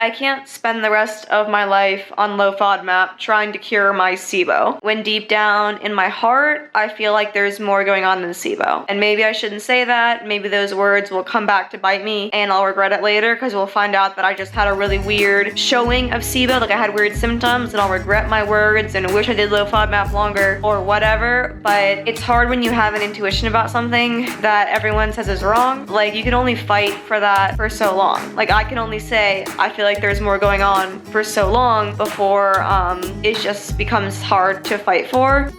I can't spend the rest of my life on low FODMAP trying to cure my SIBO, when deep down in my heart, I feel like there's more going on than SIBO. And maybe I shouldn't say that, maybe those words will come back to bite me and I'll regret it later because we'll find out that I just had a really weird showing of SIBO, like I had weird symptoms, and I'll regret my words and wish I did low FODMAP longer or whatever. But it's hard when you have an intuition about something that everyone says is wrong. Like, you can only fight for that for so long. Like, I can only say I feel like there's more going on for so long before it just becomes hard to fight for.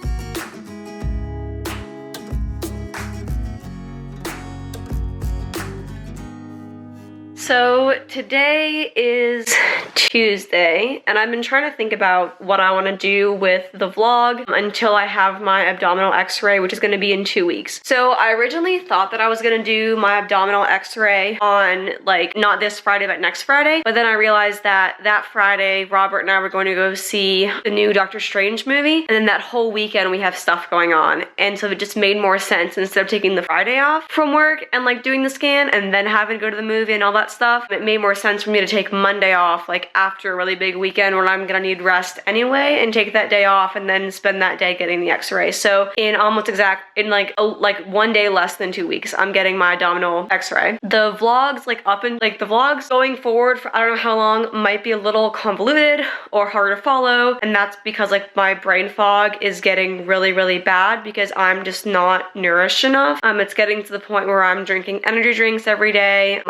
So today is Tuesday, and I've been trying to think about what I want to do with the vlog until I have my abdominal x-ray, which is going to be in 2 weeks. So I originally thought that I was going to do my abdominal x-ray on, like, not this Friday, but next Friday. But then I realized that that Friday, Robert and I were going to go see the new Doctor Strange movie, and then that whole weekend we have stuff going on. And so it just made more sense, instead of taking the Friday off from work and, like, doing the scan and then having to go to the movie and all that stuff, it made more sense for me to take Monday off, like after a really big weekend when I'm gonna need rest anyway, and take that day off and then spend that day getting the x-ray. So in like 1 day less than 2 weeks, I'm getting my abdominal x-ray. The vlogs, the vlogs going forward for I don't know how long, might be a little convoluted or hard to follow, and that's because like my brain fog is getting really, really bad because I'm just not nourished enough. It's getting to the point where I'm drinking energy drinks every day.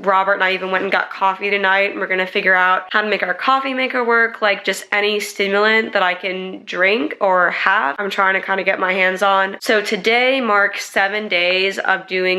Robert and I even went and got coffee tonight, and we're gonna figure out how to make our coffee maker work, like just any stimulant that I can drink or have. I'm trying to kind of get my hands on. So today marks 7 days of doing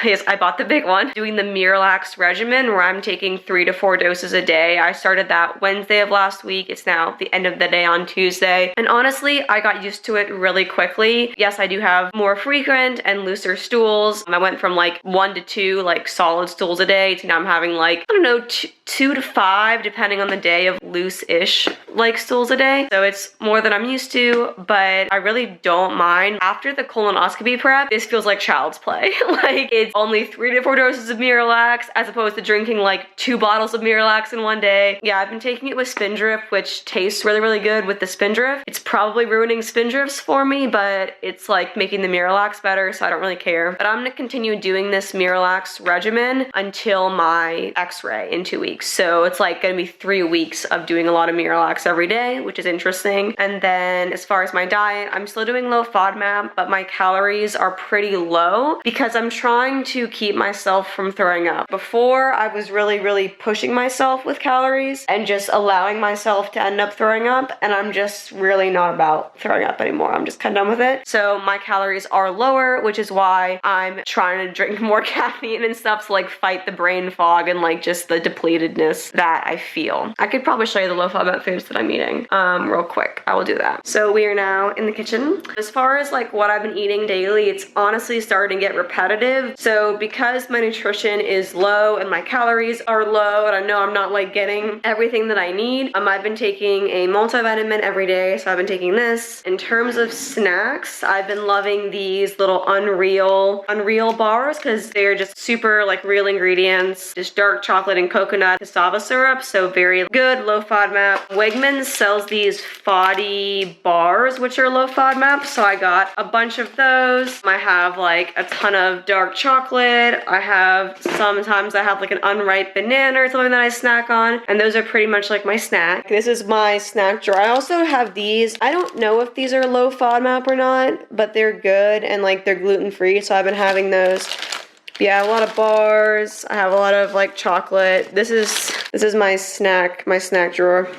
yes, I bought the big one, doing the Miralax regimen, where I'm taking 3 to 4 doses a day. I started that Wednesday of last week. It's now the end of the day on Tuesday. And honestly, I got used to it really quickly. Yes, I do have more frequent and looser stools. I went from like 1 to 2 like solid stools a day to now I'm having like, I don't know, 2 to 5 depending on the day of loose-ish like stools a day. So it's more than I'm used to, but I really don't mind. After the colonoscopy prep, this feels like child's play. Like, it's only 3 to 4 doses of Miralax as opposed to drinking like 2 bottles of Miralax in 1 day. Yeah, I've been taking it with Spindrift, which tastes really, really good with the Spindrift. It's probably ruining Spindrifts for me, but it's like making the Miralax better, so I don't really care. But I'm gonna continue doing this Miralax regimen until my x-ray in 2 weeks. So it's like gonna be 3 weeks of doing a lot of Miralax every day, which is interesting. And then as far as my diet, I'm still doing low FODMAP, but my calories are pretty low because I'm trying to keep myself from throwing up. Before, I was really, really pushing myself with calories and just allowing myself to end up throwing up, and I'm just really not about throwing up anymore. I'm just kind of done with it. So my calories are lower, which is why I'm trying to drink more caffeine and stuff to like fight the brain fog and like just the depletedness that I feel. I could probably show you the low FODMAP foods that I'm eating real quick. I will do that. So we are now in the kitchen. As far as like what I've been eating daily, it's honestly starting to get repetitive. So because my nutrition is low and my calories are low, and I know I'm not like getting everything that I need, I've been taking a multivitamin every day. So I've been taking this. In terms of snacks, I've been loving these little Unreal bars because they're just super like real ingredients, just dark chocolate and coconut cassava syrup. So very good, low FODMAP. Wegmans sells these FODdy bars, which are low FODMAP. So I got a bunch of those. I have like a ton of dark chocolate. Sometimes I have like an unripe banana or something that I snack on, and those are pretty much like my snack. This is my snack drawer. I also have these. I don't know if these are low FODMAP or not, but they're good and like they're gluten-free, so I've been having those. Yeah, a lot of bars. I have a lot of like chocolate. This is my snack drawer.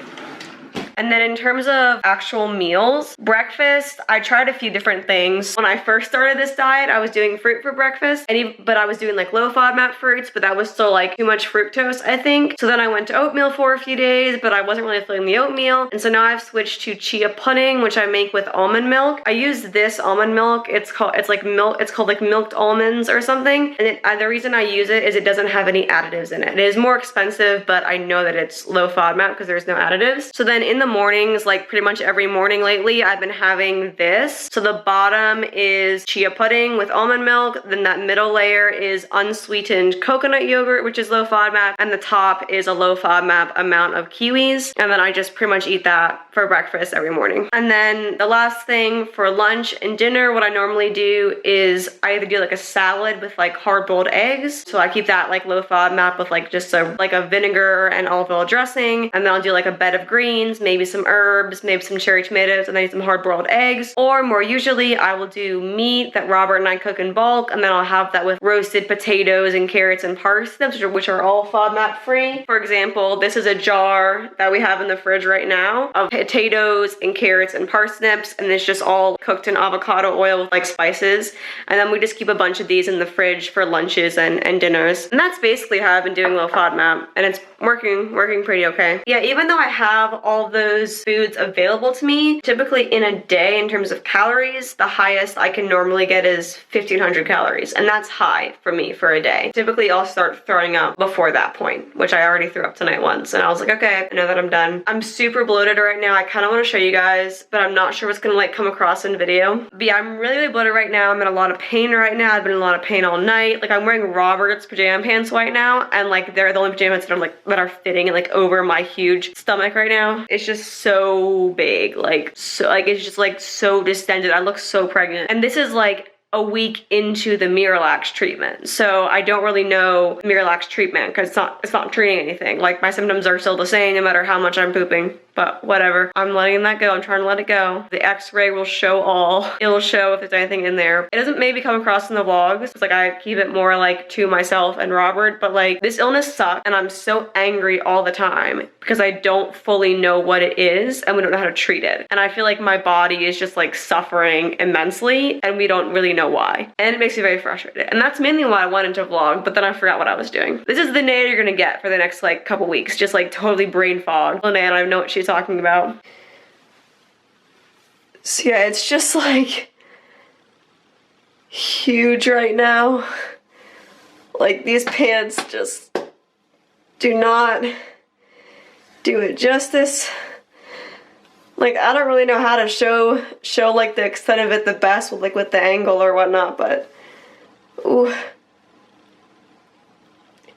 And then in terms of actual meals, breakfast, I tried a few different things. When I first started this diet, I was doing fruit for breakfast, but I was doing like low FODMAP fruits, but that was still like too much fructose, I think. So then I went to oatmeal for a few days, but I wasn't really feeling the oatmeal. And so now I've switched to chia pudding, which I make with almond milk. I use this almond milk. It's called like milked almonds or something. And the reason I use it is it doesn't have any additives in it. It is more expensive, but I know that it's low FODMAP because there's no additives. So then in the mornings, like pretty much every morning lately, I've been having this. So the bottom is chia pudding with almond milk, then that middle layer is unsweetened coconut yogurt, which is low FODMAP, and the top is a low FODMAP amount of kiwis, and then I just pretty much eat that for breakfast every morning. And then the last thing for lunch and dinner, what I normally do is I either do like a salad with like hard-boiled eggs, so I keep that like low FODMAP with like just a vinegar and olive oil dressing, and then I'll do like a bed of greens, maybe some herbs, maybe some cherry tomatoes, and then some hard-boiled eggs. Or more usually, I will do meat that Robert and I cook in bulk, and then I'll have that with roasted potatoes and carrots and parsnips, which are all FODMAP free. For example, this is a jar that we have in the fridge right now of potatoes and carrots and parsnips, and it's just all cooked in avocado oil with like spices. And then we just keep a bunch of these in the fridge for lunches and dinners. And that's basically how I've been doing low FODMAP, and it's working pretty okay. Yeah, even though I have all those foods available to me, typically in a day in terms of calories, the highest I can normally get is 1,500 calories, and that's high for me for a day. Typically I'll start throwing up before that point, which I already threw up tonight once, and I was like, okay, I know that I'm done. I'm super bloated right now. I kind of want to show you guys, but I'm not sure what's gonna like come across in video. But yeah, I'm really bloated right now. I'm in a lot of pain right now. I've been in a lot of pain all night. Like, I'm wearing Robert's pajama pants right now, and like they're the only pajama pants that are fitting like over my huge stomach right now. It's just so big, it's just like so distended. I look so pregnant, and this is like a week into the Miralax treatment, so I don't really know Miralax treatment because it's not treating anything. Like, my symptoms are still the same no matter how much I'm pooping, but whatever. I'm letting that go. I'm trying to let it go. The x-ray will show all. It'll show if there's anything in there. It doesn't maybe come across in the vlogs. It's like I keep it more like to myself and Robert, but like this illness sucks, and I'm so angry all the time because I don't fully know what it is and we don't know how to treat it. And I feel like my body is just like suffering immensely and we don't really know why. And it makes me very frustrated. And that's mainly why I went into vlog, but then I forgot what I was doing. This is the Naya you're gonna get for the next like couple weeks. Just like totally brain fog. Well, Naya, I don't even know what she's talking about. So yeah, it's just like huge right now. Like, these pants just do not do it justice. Like, I don't really know how to show like the extent of it the best with the angle or whatnot, but ooh.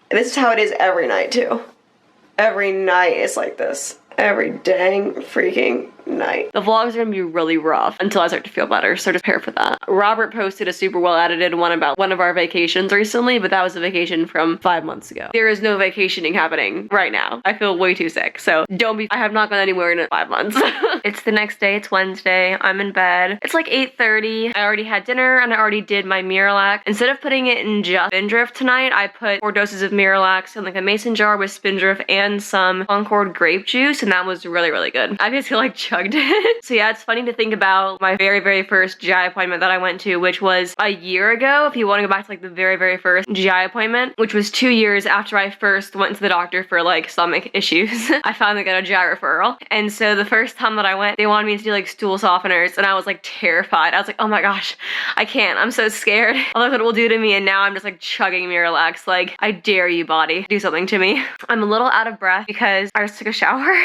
This is how it is every night too. Every night it's like this. Every dang freaking night. The vlogs are gonna be really rough until I start to feel better, so just prepare for that. Robert posted a super well edited one about one of our vacations recently, but that was a vacation from 5 months ago. There is no vacationing happening right now. I feel way too sick, so I have not gone anywhere in 5 months. It's the next day, it's Wednesday, I'm in bed. It's like 8:30. I already had dinner and I already did my Miralax. Instead of putting it in just Spindrift tonight, I put 4 doses of Miralax in like a mason jar with Spindrift and some Concord grape juice, and that was really, really good. I basically like chugged it. So yeah, it's funny to think about my very, very first GI appointment that I went to, which was a year ago. If you want to go back to like the very, very first GI appointment, which was 2 years after I first went to the doctor for like stomach issues. I finally got a GI referral. And so the first time that I went, they wanted me to do like stool softeners, and I was like terrified. I was like, oh my gosh, I can't. I'm so scared. I look what it will do to me, and now I'm just like chugging Miralax. Like, I dare you, body, do something to me. I'm a little out of breath because I just took a shower.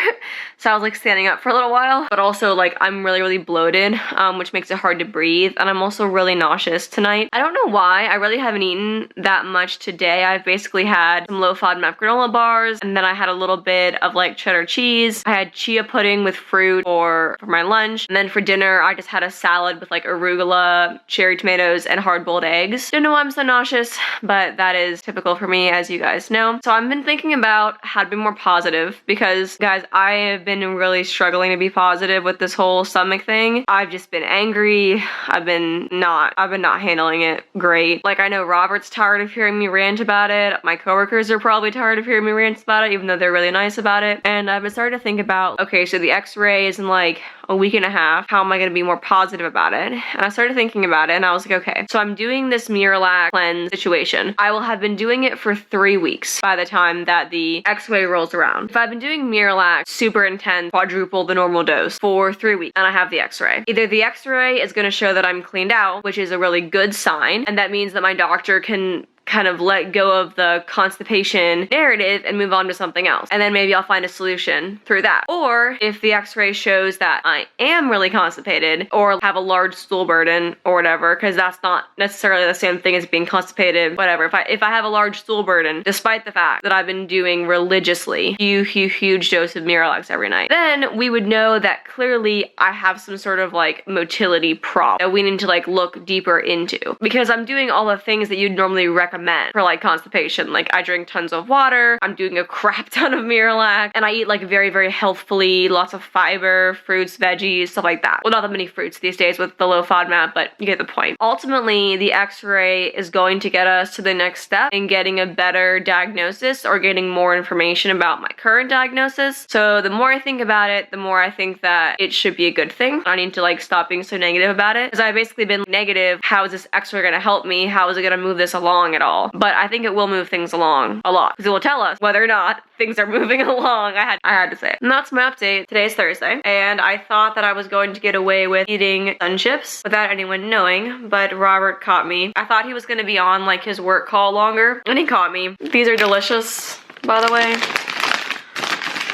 So I was like standing up for a little while, but also like I'm really, really bloated, which makes it hard to breathe. And I'm also really nauseous tonight. I don't know why. I really haven't eaten that much today. I've basically had some low FODMAP granola bars, and then I had a little bit of like cheddar cheese. I had chia pudding with fruit for my lunch. And then for dinner, I just had a salad with like arugula, cherry tomatoes, and hard-boiled eggs. Don't know why I'm so nauseous, but that is typical for me, as you guys know. So I've been thinking about how to be more positive because, guys, I have been really struggling to be positive with this whole stomach thing. I've just been angry. I've been not handling it great. Like, I know Robert's tired of hearing me rant about it. My coworkers are probably tired of hearing me rant about it, even though they're really nice about it. And I've been starting to think about, okay, so the x-ray is in like a week and a half. How am I gonna be more positive about it? And I started thinking about it, and I was like, okay, so I'm doing this Miralax cleanse situation. I will have been doing it for 3 weeks by the time that the x-ray rolls around. If I've been doing Miralax super intense, quadruple the normal dose for 3 weeks, and I have the x-ray, either the x-ray is gonna show that I'm cleaned out, which is a really good sign, and that means that my doctor can kind of let go of the constipation narrative and move on to something else. And then maybe I'll find a solution through that. Or if the x-ray shows that I am really constipated or have a large stool burden or whatever, because that's not necessarily the same thing as being constipated, whatever. If I have a large stool burden, despite the fact that I've been doing religiously huge dose of Miralax every night, then we would know that clearly I have some sort of like motility problem that we need to like look deeper into, because I'm doing all the things that you'd normally recommend for like constipation. Like I drink tons of water, I'm doing a crap ton of Miralax, and I eat like very healthfully, lots of fiber, fruits, veggies, stuff like that. Well, not that many fruits these days with the low FODMAP, but you get the point. Ultimately, the x-ray is going to get us to the next step in getting a better diagnosis or getting more information about my current diagnosis. So the more I think about it, the more I think that it should be a good thing. I need to like stop being so negative about it, because I've basically been negative. How is this x-ray going to help me? How is it going to move this along at all? But I think it will move things along a lot, because it will tell us whether or not things are moving along. I had to say it. And that's my update. Today's Thursday, and I thought that I was going to get away with eating sun chips without anyone knowing, but Robert caught me. I thought he was going to be on like his work call longer, and he caught me. These are delicious, by the way.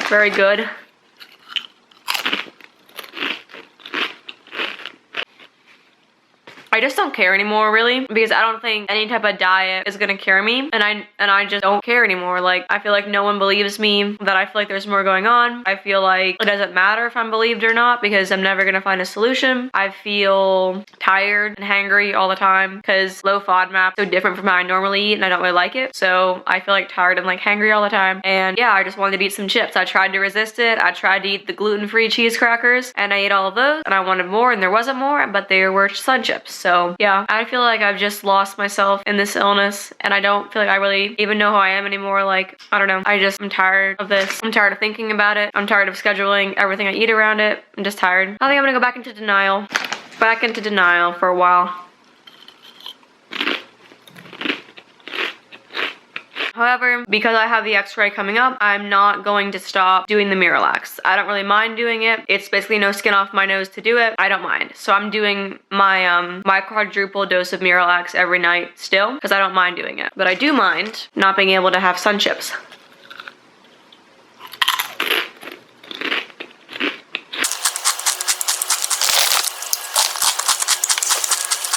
Very good. I just don't care anymore, really, because I don't think any type of diet is gonna cure me, and I just don't care anymore. Like, I feel like no one believes me, that I feel like there's more going on. I feel like it doesn't matter if I'm believed or not, because I'm never gonna find a solution. I feel tired and hangry all the time, because low FODMAP is so different from how I normally eat, and I don't really like it. So I feel like tired and like hangry all the time. And yeah, I just wanted to eat some chips. I tried to resist it. I tried to eat the gluten-free cheese crackers, and I ate all of those, and I wanted more, and there wasn't more, but there were sun chips. So yeah, I feel like I've just lost myself in this illness, and I don't feel like I really even know who I am anymore. Like, I don't know. I'm tired of this. I'm tired of thinking about it. I'm tired of scheduling everything I eat around it. I'm just tired. I think I'm gonna go back into denial. Back into denial for a while. However, because I have the x-ray coming up, I'm not going to stop doing the Miralax. I don't really mind doing it. It's basically no skin off my nose to do it. I don't mind. So I'm doing my my quadruple dose of Miralax every night still, because I don't mind doing it. But I do mind not being able to have sun chips.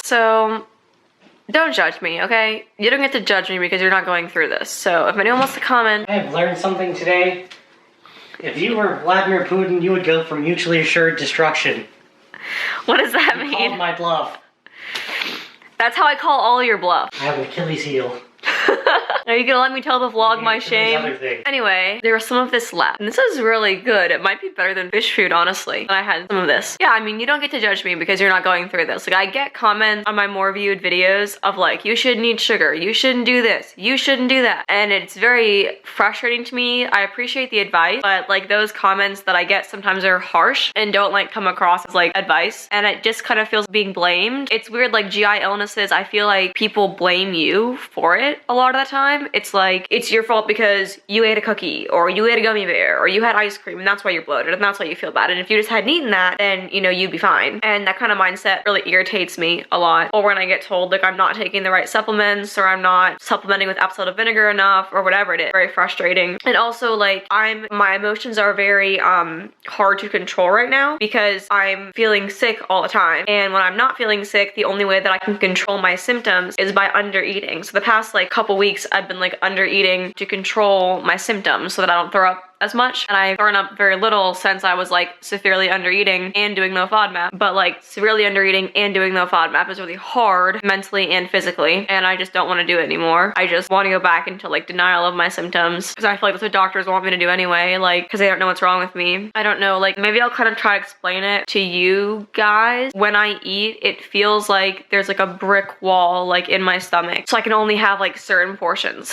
So don't judge me, okay? You don't get to judge me because you're not going through this. So if anyone wants to comment... I have learned something today. If you were Vladimir Putin, you would go for mutually assured destruction. What does that mean? You called my bluff. That's how I call all your bluff. I have an Achilles heel. Are you gonna let me tell the vlog my shame? Anyway, there was some of this left. And this is really good. It might be better than fish food, honestly. And I had some of this. Yeah, I mean, you don't get to judge me because you're not going through this. Like, I get comments on my more viewed videos of like, you shouldn't eat sugar. You shouldn't do this. You shouldn't do that. And it's very frustrating to me. I appreciate the advice, but like those comments that I get sometimes are harsh and don't like come across as like advice. And it just kind of feels being blamed. It's weird, like GI illnesses, I feel like people blame you for it a lot of the time. It's like, it's your fault because you ate a cookie or you ate a gummy bear or you had ice cream and that's why you're bloated and that's why you feel bad. And if you just hadn't eaten that, then, you know, you'd be fine. And that kind of mindset really irritates me a lot. Or when I get told like I'm not taking the right supplements or I'm not supplementing with apple cider vinegar enough or whatever it is. Very frustrating. And also like my emotions are very hard to control right now because I'm feeling sick all the time. And when I'm not feeling sick, the only way that I can control my symptoms is by under eating. So the past like couple weeks I've been like under eating to control my symptoms so that I don't throw up as much, and I've thrown up very little since I was like severely under eating and doing no FODMAP. But like severely under eating and doing no FODMAP is really hard mentally and physically, and I just don't want to do it anymore. I just want to go back into like denial of my symptoms because I feel like that's what doctors want me to do anyway, like because they don't know what's wrong with me. I don't know, like maybe I'll kind of try to explain it to you guys. When I eat, it feels like there's like a brick wall like in my stomach, so I can only have like certain portions.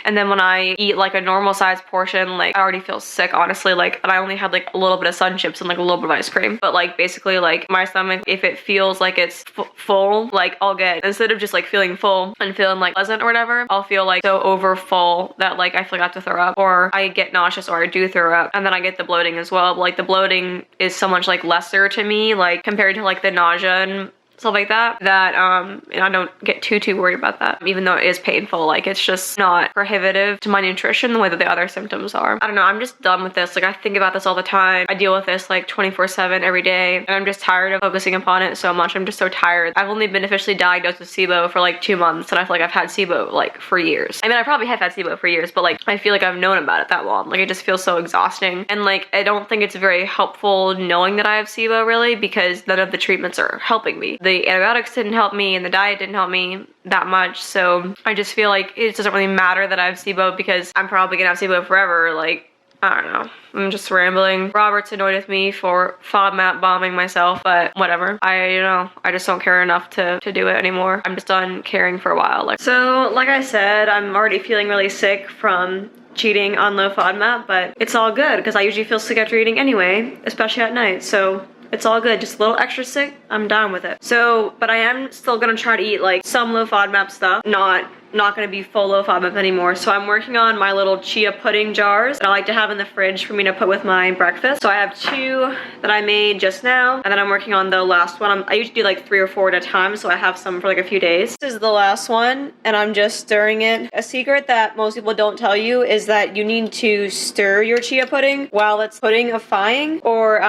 And then when I eat like a normal size portion, like I already feel sick, honestly. Like, and I only had like a little bit of sun chips and like a little bit of ice cream, but like basically like my stomach, if it feels like it's full, like I'll get, instead of just like feeling full and feeling like pleasant or whatever, I'll feel like so over full that like I forgot to throw up, or I get nauseous or I do throw up, and then I get the bloating as well. But, like the bloating is so much like lesser to me, like compared to like the nausea and stuff like that, and I don't get too worried about that, even though it is painful. Like, it's just not prohibitive to my nutrition the way that the other symptoms are. I don't know, I'm just done with this. Like, I think about this all the time. I deal with this like 24/7 every day, and I'm just tired of focusing upon it so much. I'm just so tired. I've only been officially diagnosed with SIBO for like 2 months, and I feel like I've had SIBO like for years. I mean, I probably have had SIBO for years, but like, I feel like I've known about it that long. Like, it just feels so exhausting, and like, I don't think it's very helpful knowing that I have SIBO, really, because none of the treatments are helping me. The antibiotics didn't help me, and the diet didn't help me that much, so I just feel like it doesn't really matter that I have SIBO because I'm probably gonna have SIBO forever. Like, I don't know. I'm just rambling. Robert's annoyed with me for FODMAP bombing myself, but whatever. I just don't care enough to do it anymore. I'm just done caring for a while. So, like I said, I'm already feeling really sick from cheating on low FODMAP, but it's all good because I usually feel sick after eating anyway, especially at night, so it's all good. Just a little extra sick, I'm down with it. So, but I am still gonna try to eat like some low FODMAP stuff, not gonna be full low FODMAP anymore. So I'm working on my little chia pudding jars that I like to have in the fridge for me to put with my breakfast. So I have 2 that I made just now, and then I'm working on the last one. I usually do like 3 or 4 at a time, so I have some for like a few days. This is the last one, and I'm just stirring it. A secret that most people don't tell you is that you need to stir your chia pudding while it's pudding-ifying, or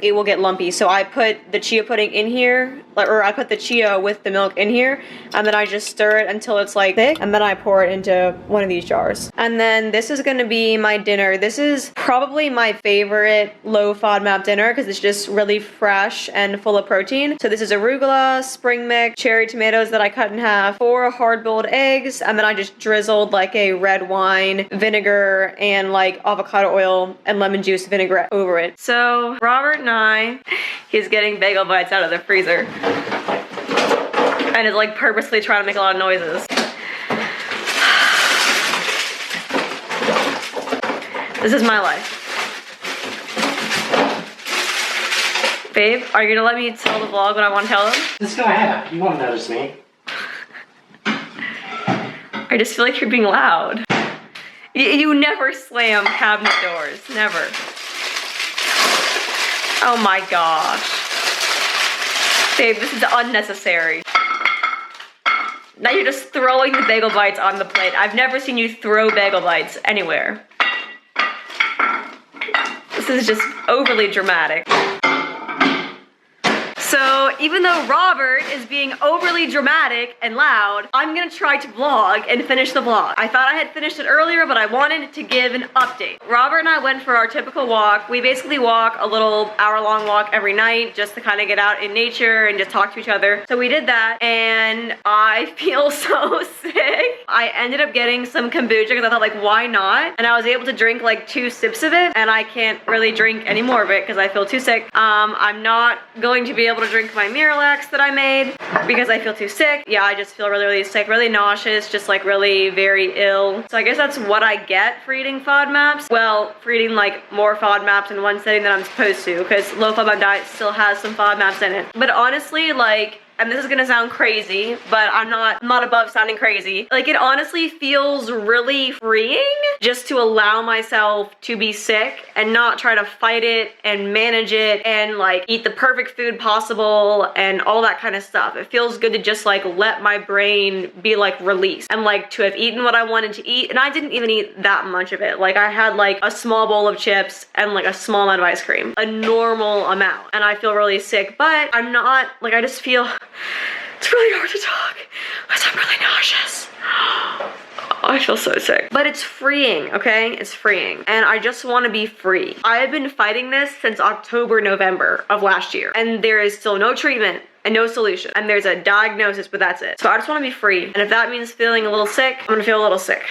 it will get lumpy. So I put the chia pudding in here, or I put the chia with the milk in here, and then I just stir it until it's like thick, and then I pour it into one of these jars. And then this is gonna be my dinner. This is probably my favorite low FODMAP dinner because it's just really fresh and full of protein. So this is arugula, spring mix, cherry tomatoes that I cut in half, 4 hard-boiled eggs, and then I just drizzled like a red wine, vinegar, and like avocado oil and lemon juice vinaigrette over it. So Robert and he's getting bagel bites out of the freezer and is like purposely trying to make a lot of noises. This is my life. Babe, are you gonna let me tell the vlog what I want to tell them? Just go ahead. You won't notice me. I just feel like you're being loud. You never slam cabinet doors. Never. Oh my gosh. Babe, this is unnecessary. Now you're just throwing the bagel bites on the plate. I've never seen you throw bagel bites anywhere. This is just overly dramatic. So even though Robert is being overly dramatic and loud, I'm gonna try to vlog and finish the vlog. I thought I had finished it earlier, but I wanted to give an update. Robert and I went for our typical walk. We basically walk a little hour-long walk every night just to kind of get out in nature and just talk to each other. So we did that, and I feel so sick. I ended up getting some kombucha because I thought, like, why not? And I was able to drink like 2 sips of it, and I can't really drink any more of it because I feel too sick. I'm not going to be able to drink my Miralax that I made because I feel too sick. Yeah, I just feel really sick, really nauseous, just like really very ill. So I guess that's what I get for eating FODMAPs. Well, for eating like more FODMAPs in one setting than I'm supposed to, because low FODMAP diet still has some FODMAPs in it. But honestly, like, and this is gonna sound crazy, but I'm not above sounding crazy. Like, it honestly feels really freeing just to allow myself to be sick and not try to fight it and manage it and like eat the perfect food possible and all that kind of stuff. It feels good to just like let my brain be like released and like to have eaten what I wanted to eat. And I didn't even eat that much of it. Like, I had like a small bowl of chips and like a small amount of ice cream, a normal amount. And I feel really sick, but I'm not, like, I just feel it's really hard to talk because I'm really nauseous. I feel so sick. But it's freeing, okay? It's freeing. And I just want to be free. I have been fighting this since October, November of last year. And there is still no treatment and no solution. And there's a diagnosis, but that's it. So I just want to be free. And if that means feeling a little sick, I'm gonna feel a little sick.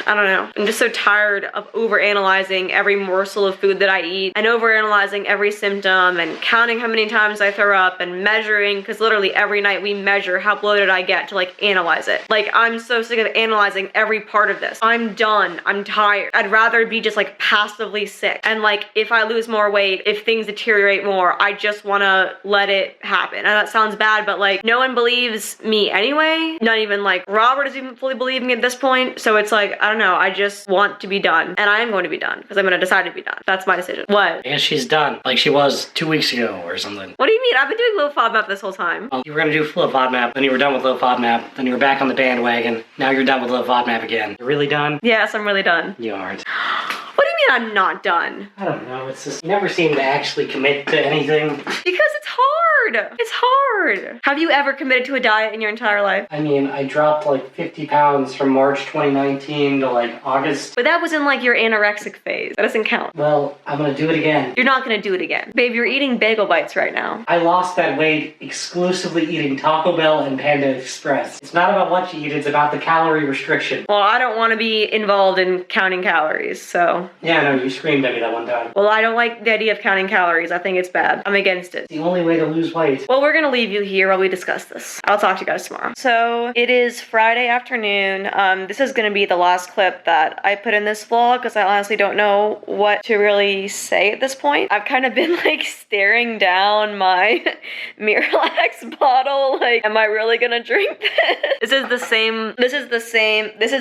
I don't know. I'm just so tired of overanalyzing every morsel of food that I eat and overanalyzing every symptom and counting how many times I throw up and measuring, because literally every night we measure how bloated I get to like analyze it. Like, I'm so sick of analyzing every part of this. I'm done. I'm tired. I'd rather be just like passively sick. And like, if I lose more weight, if things deteriorate more, I just want to let it happen. And that sounds sounds bad, but like no one believes me anyway. Not even like Robert is even fully believing at this point. So it's like, I don't know, I just want to be done. And I am going to be done because I'm going to decide to be done. That's my decision. What? I guess she's done, like she was 2 weeks ago or something. What do you mean? I've been doing low FODMAP this whole time. Well, you were gonna do low FODMAP, then you were done with low FODMAP, then you were back on the bandwagon, now you're done with low FODMAP again. You're really done? Yes, I'm really done. You aren't. What do you mean I'm not done? I don't know, it's just, you never seem to actually commit to anything. Because it's hard. It's hard. Have you ever committed to a diet in your entire life? I mean, I dropped like 50 pounds from March 2019 to like August. But that was in like your anorexic phase. That doesn't count. Well, I'm gonna do it again. You're not gonna do it again. Babe, you're eating bagel bites right now. I lost that weight exclusively eating Taco Bell and Panda Express. It's not about what you eat, it's about the calorie restriction. Well, I don't want to be involved in counting calories, so. Yeah, no, you screamed at me that one time. Well, I don't like the idea of counting calories. I think it's bad. I'm against it. It's the only way to lose weight. Well, we're gonna leave you here while we discuss this. I'll talk to you guys tomorrow. So, it is Friday afternoon. This is gonna be the last clip that I put in this vlog because I honestly don't know what to really say at this point. I've kind of been like staring down my Miralax bottle. Like, am I really gonna drink this? This is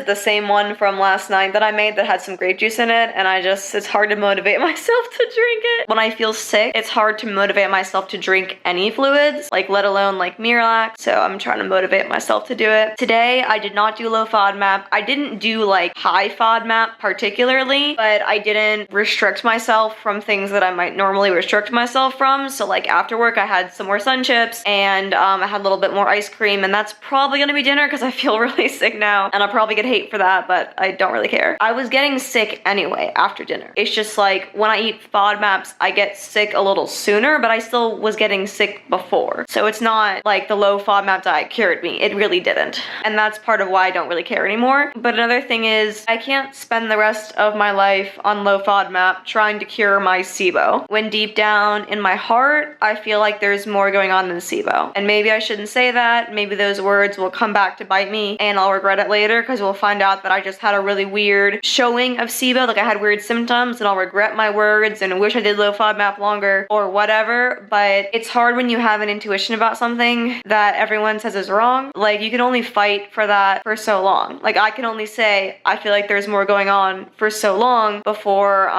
the same one from last night that I made that had some grape juice in it, and it's hard to motivate myself to drink it. When I feel sick, it's hard to motivate myself to drink any fluids, like let alone like Miralax, so I'm trying to motivate myself to do it. Today, I did not do low FODMAP. I didn't do like high FODMAP particularly, but I didn't restrict myself from things that I might normally restrict myself from. So like after work, I had some more sun chips and I had a little bit more ice cream, and that's probably gonna be dinner because I feel really sick now, and I'll probably get hate for that, but I don't really care. I was getting sick anyway after dinner. It's just like when I eat FODMAPs, I get sick a little sooner, but I still was getting sick before. So it's not like the low FODMAP diet cured me. It really didn't. And that's part of why I don't really care anymore. But another thing is I can't spend the rest of my life on low FODMAP trying to cure my SIBO, when deep down in my heart, I feel like there's more going on than SIBO. And maybe I shouldn't say that. Maybe those words will come back to bite me and I'll regret it later because we'll find out that I just had a really weird showing of SIBO, like I had weird symptoms, and I'll regret my words and wish I did low FODMAP longer or whatever. But it's hard when you have an intuition about something that everyone says is wrong. Like, you can only fight for that for so long. Like, I can only say I feel like there's more going on for so long before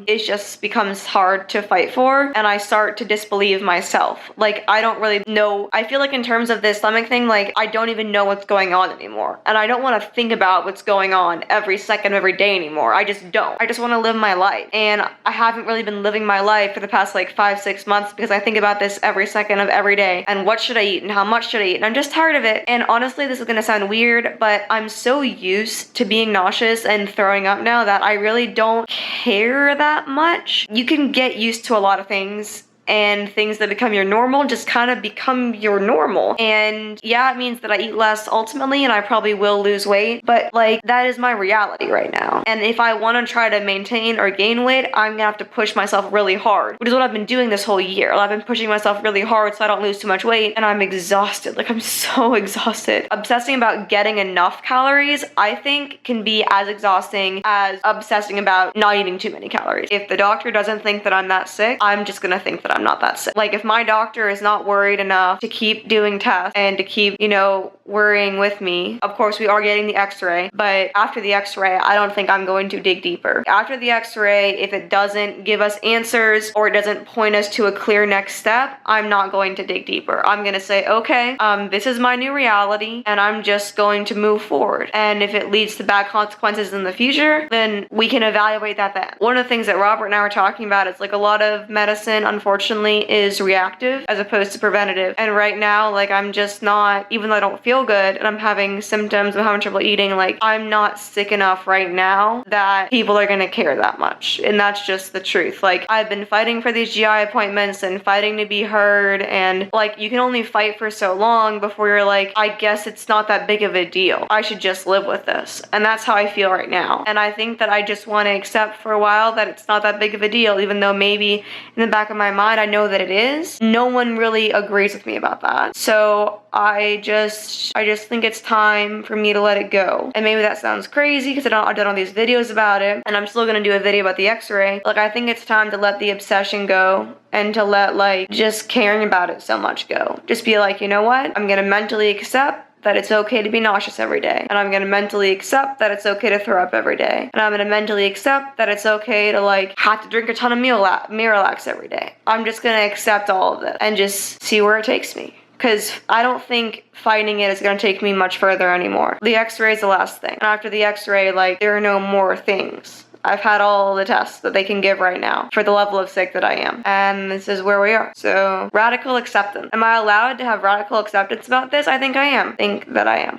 it just becomes hard to fight for, and I start to disbelieve myself. Like, I don't really know. I feel like in terms of this stomach thing, like, I don't even know what's going on anymore, and I don't want to think about what's going on every second of every day anymore. I just don't. I just want to live my life, and I haven't really been living my life for the past like 5-6 months because I think about this every second of every day, and what should I eat and how much should I eat, and I'm just tired of it. And honestly, this is gonna sound weird, but I'm so used to being nauseous and throwing up now that I really don't care that much. You can get used to a lot of things, and things that become your normal just kind of become your normal. And yeah, it means that I eat less ultimately, and I probably will lose weight, but like, that is my reality right now. And if I want to try to maintain or gain weight, I'm gonna have to push myself really hard, which is what I've been doing this whole year. I've been pushing myself really hard so I don't lose too much weight, and I'm exhausted. Like, I'm so exhausted. Obsessing about getting enough calories, I think, can be as exhausting as obsessing about not eating too many calories. If the doctor doesn't think that I'm that sick, I'm just gonna think that I'm not that sick. Like, if my doctor is not worried enough to keep doing tests and to keep, you know, worrying with me, of course we are getting the x-ray, but after the x-ray, I don't think I'm going to dig deeper. After the x-ray, if it doesn't give us answers or it doesn't point us to a clear next step, I'm not going to dig deeper. I'm gonna say, okay, this is my new reality, and I'm just going to move forward. And if it leads to bad consequences in the future, then we can evaluate that then. One of the things that Robert and I were talking about is like, a lot of medicine, unfortunately, is reactive as opposed to preventative. And right now, like, I'm just not, even though I don't feel good and I'm having symptoms, I'm having trouble eating, like, I'm not sick enough right now that people are gonna care that much. And that's just the truth. Like, I've been fighting for these GI appointments and fighting to be heard, and like, you can only fight for so long before you're like, I guess it's not that big of a deal. I should just live with this. And that's how I feel right now. And I think that I just want to accept for a while that it's not that big of a deal, even though maybe in the back of my mind I know that it is, no one really agrees with me about that. So I just think it's time for me to let it go. And maybe that sounds crazy because I've done all these videos about it, and I'm still gonna do a video about the x-ray. Like, I think it's time to let the obsession go and to let, like, just caring about it so much go. Just be like, you know what? I'm gonna mentally accept that it's okay to be nauseous every day. And I'm gonna mentally accept that it's okay to throw up every day. And I'm gonna mentally accept that it's okay to, like, have to drink a ton of Miralax every day. I'm just gonna accept all of it and just see where it takes me. Because I don't think fighting it is going to take me much further anymore. The x-ray is the last thing. And after the x-ray, like, there are no more things. I've had all the tests that they can give right now for the level of sick that I am. And this is where we are. So, radical acceptance. Am I allowed to have radical acceptance about this? I think I am. I think that I am.